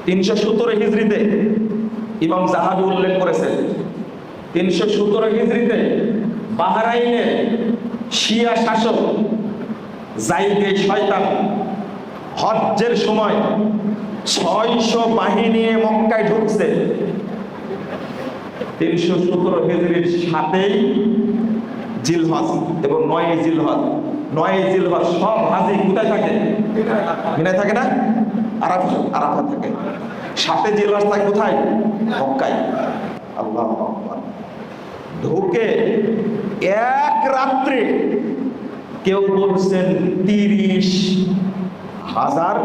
317 হিজরিতে ইমাম জাহাবি উল্লেখ করেছেন, 317 হিজরিতে বাহরাইনের শিয়া শাসক জাইদে শয়তান হজ্জের সময় 600 বাহিনী নিয়ে মক্কায় ঢুকছে। 317 হিজরির 7ই জিলহজ এবং 9ই জিলহজ, 9ই জিলহজ সব হাজি কোথায় থাকে? মিনায় থাকে না? আরাফাত থাকে। 7ই জিলহজ থাকে কোথায়? মক্কায়। আল্লাহু আকবার। ঢুকে এক রাত্রে কেউ বলছেন 30,000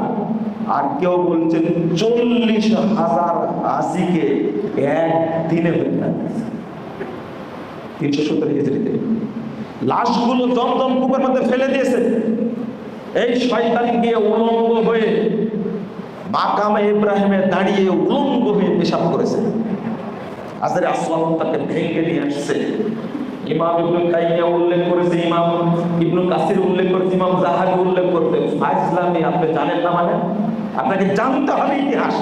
আর কেউ বলছেন 40,000 হাজিকে একদিনে হয়ে যাবে। 317 হিজরিতে লাশগুলো দমদম কূপের মধ্যে ফেলে দিয়েছে। এই শয়তান গিয়ে উলঙ্গ হয়ে মাকামে ইব্রাহিমে দাঁড়িয়ে উলঙ্গ হয়ে পেশাব করেছে। হাজরে আসওয়াদ তাকে ভেঙে নিয়ে আসছে। ইমাম ইবনে কাইয়্যিম উল্লেখ করেছে, ইমাম ইবনে কাসির উল্লেখ করেছে, ইমাম যাহাবি উল্লেখ করেছে। ইসলামে আপনি জানেন না মানে আপনাকে জানতে হবে ইতিহাস।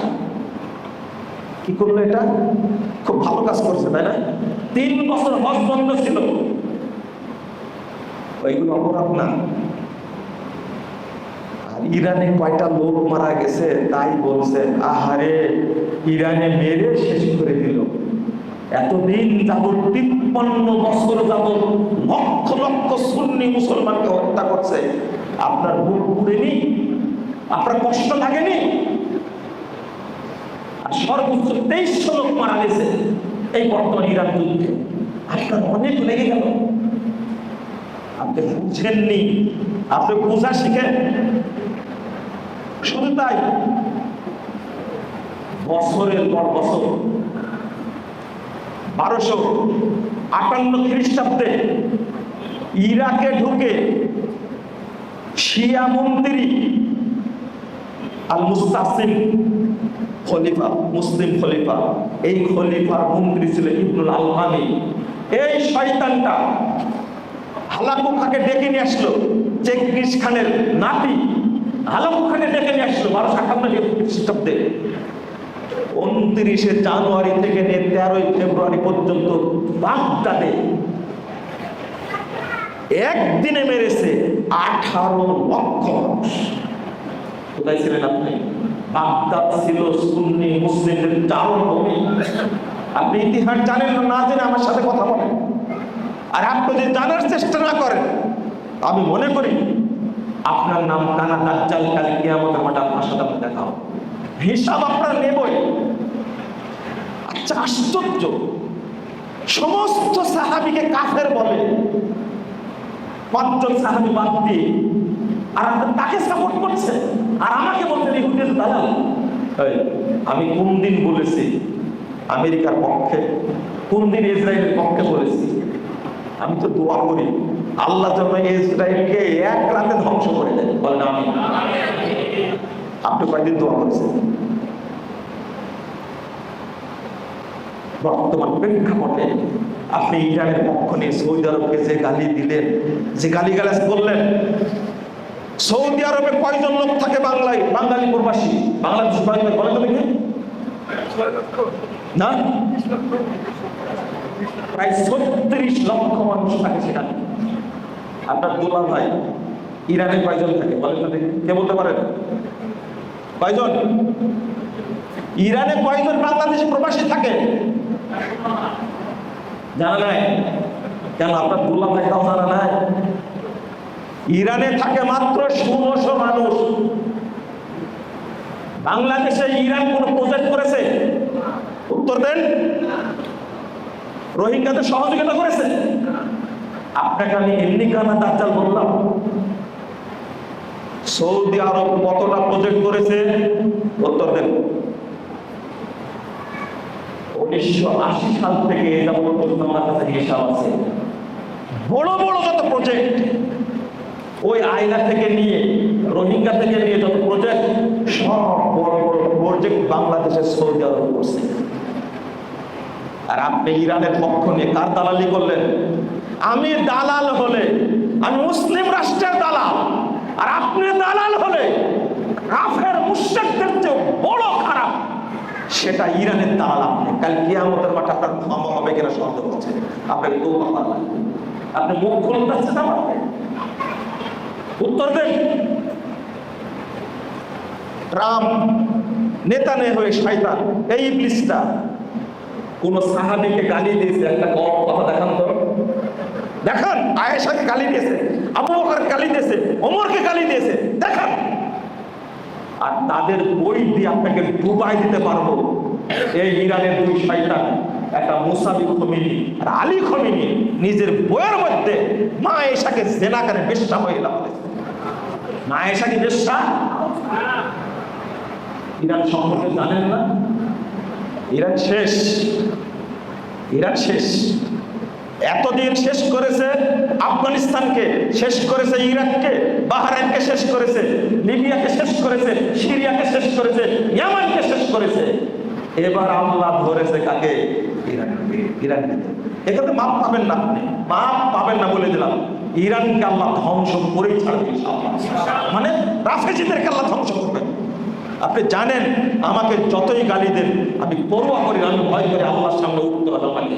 কি করলো এটা? খুব ভালো কাজ করছে, তাই না? 3 বছর হজ বন্ধ ছিল। ওইগুলো অপরাধ না। আর ইরানে কয়টা লোক মারা গেছে তাই বলছে আহারে ইরানে মেরে শেষ করে দিল। এতদিন যাবত 53 বছর যাবত লক্ষ লক্ষ সুন্নি মুসলমানকে হত্যা করছে। আপনার বুক পুড়েনি? আপনার কষ্ট লাগেনি? আর সর্বোচ্চ 2300 লোক মারা গেছে এই বর্তমান ইরান যুদ্ধে। আপনার অনেক লেগে গেল। আপনি বুঝেননি, আপনি বোঝা শিখেন। শুধু তাই, বছরের পর বছর 1258 খ্রিস্টাব্দে ইরাকে ঢুকে শিয়া মন্ত্রী আল মুস্তাসিম খলিফা, মুসলিম খলিফা, এই খলিফার মন্ত্রী ছিল ইবনুল আলকামি। এই শয়তানটা হালাকু খাকে ডেকে নিয়ে আসলো, চেঙ্গিস খানের নাতি হালাকু খাকে ডেকে নিয়ে আসলো 1258 খ্রিস্টাব্দে। 29 জানুয়ারি থেকে 13 ফেব্রুয়ারি পর্যন্ত বাগদাদে একদিনে মেরেছে 18 লক্ষ মানুষ। কোথায় ছিলেন আপনি? বাগদাদ ছিল সুন্নি মুসলিমদের চারণভূমি। আপনি ইতিহাস জানেন না, জেনে আমার সাথে কথা বলেন। আর আপনি যদি জানার চেষ্টা না করেন, আমি মনে করি আপনার নাম কানা দাজ্জাল কাল কিয়ামতের মাঠে আপনার সাথে দেখা হবে। হিসাব আপনার নেবই। আচ্ছা, আশ্চর্য, সমস্ত সাহাবীকে কাফের বলে, 5 জন সাহাবী বাদ দিয়ে, আর তাকে সাপোর্ট করছে, আর আমাকে বলছেন ইহুদির দালাল। আমি কোন দিন বলেছি আমেরিকার পক্ষে, কোন দিন ইসরায়েলের পক্ষে বলেছি? আমি তো দোয়া করি আল্লাহ যেন ইসরায়েলকে এক রাতে ধ্বংস করে দেয়। বলেন আমি। আপনি কয়েকদিন দোয়া করেছেন। বর্তমান প্রেক্ষাপটে আপনি ইরানের পক্ষ নিয়ে সৌদি আরবকে যে গালি দিলেন, যে গালিগালাজ করলেন, সৌদি আরবে কয়জন লোক থাকে বাংলায়, বাঙালি প্রবাসী? বাংলাদেশ বলেন তো দেখি না, প্রায় 36 লক্ষ মানুষ থাকে সেখানে। আপনার দুলা ভাই ইরানে কয়জন থাকে বলেন তো দেখি, কে বলতে পারেন? কয়জন? ইরানে কয়জন বাংলাদেশি প্রবাসী থাকে জানা নাই? কেন আপনার দুলা ভাই তাও জানা নাই? ইরানে থাকে মাত্র 1600 মানুষ। বাংলাদেশে ইরান কোন প্রজেক্ট করেছে? উত্তর দেন। রোহিঙ্গাদের সহযোগিতা করেছে? আপনাকে আমি এমনি কানা দাজ্জাল বললাম? সৌদি আরব কতটা প্রজেক্ট করেছে? উত্তর দেন। 1980 সাল থেকে এই যাবত পর্যন্ত আমার কাছে হিসাব আছে। বড় বড় যত প্রজেক্ট, ওই আয়লা থেকে নিয়ে, রোহিঙ্গা থেকে নিয়ে যত প্রজেক্ট, সব বড় বড় প্রজেক্ট বাংলাদেশের সৌদি আরব করছে। আর আপনি ইরানের পক্ষ নিয়ে কার দালালি করলেন? আমি দালাল হলে আমি মুসলিম রাষ্ট্রের দালাল, আর আপনি দালাল হলে কাফের মুশরিকদের চেয়ে বড় খারাপ সেটা ইরানের দ্বারা লাভ নেই। কাল কিয়ামতের মাঠে আপনার ক্ষমা হবে কিনা সন্দেহ আছে। আপনাকে তওবা করতে হবে। আপনি মুখ খুলতেছেন আমাকে, উত্তর দেন। ট্রাম্প নেতা নে হয়ে শয়তান, এই ইবলিসটা কোন সাহাবীকে গালি দিয়েছে? একটা গল্প কথা দেখান তো, দেখান। আয়েশাকে গালি দিয়েছে, আবু বকরকে গালি দিয়েছে, ওমরকে গালি দিয়েছে, দেখান। আর তাদের বই দিয়ে আপনাকে ডুবাই দিতে পারবো। এই ইরানের দুই শয়তান, একটা মুসা বিন খোমেনি আর আলী খোমেনি, নিজের বইয়ের মধ্যে মা আয়েশাকে জেনাকারে বেশ্যা হয়ে এলাম। মা আয়েশা কি বেশ্যা? ইরান সম্পর্কে জানেন না? ইরান শেষ, ইরান শেষ। এতদিন শেষ করেছে আফগানিস্তানকে, শেষ করেছে ইরাককে, বাহরাইনকে শেষ করেছে, লিবিয়াকে শেষ করেছে, সিরিয়াকে শেষ করেছে, ইয়ামানকে শেষ করেছে। এবার আল্লাহ ধরেছে কাকে? ইরানকে। ইরানকে এখানে মাপ পাবেন না, আপনি মাপ পাবেন না বলে দিলাম। ইরানকে আল্লাহ ধ্বংস করেই ছাড়বে ইনশাআল্লাহ। মানে রাফেজিদেরকে আল্লাহ ধ্বংস করবেন। আপনি জানেন, আমাকে যতই গালি দেন আমি পরোয়া করি না, আমি ভয় করে আল্লাহর সামনে উঠতে পারি।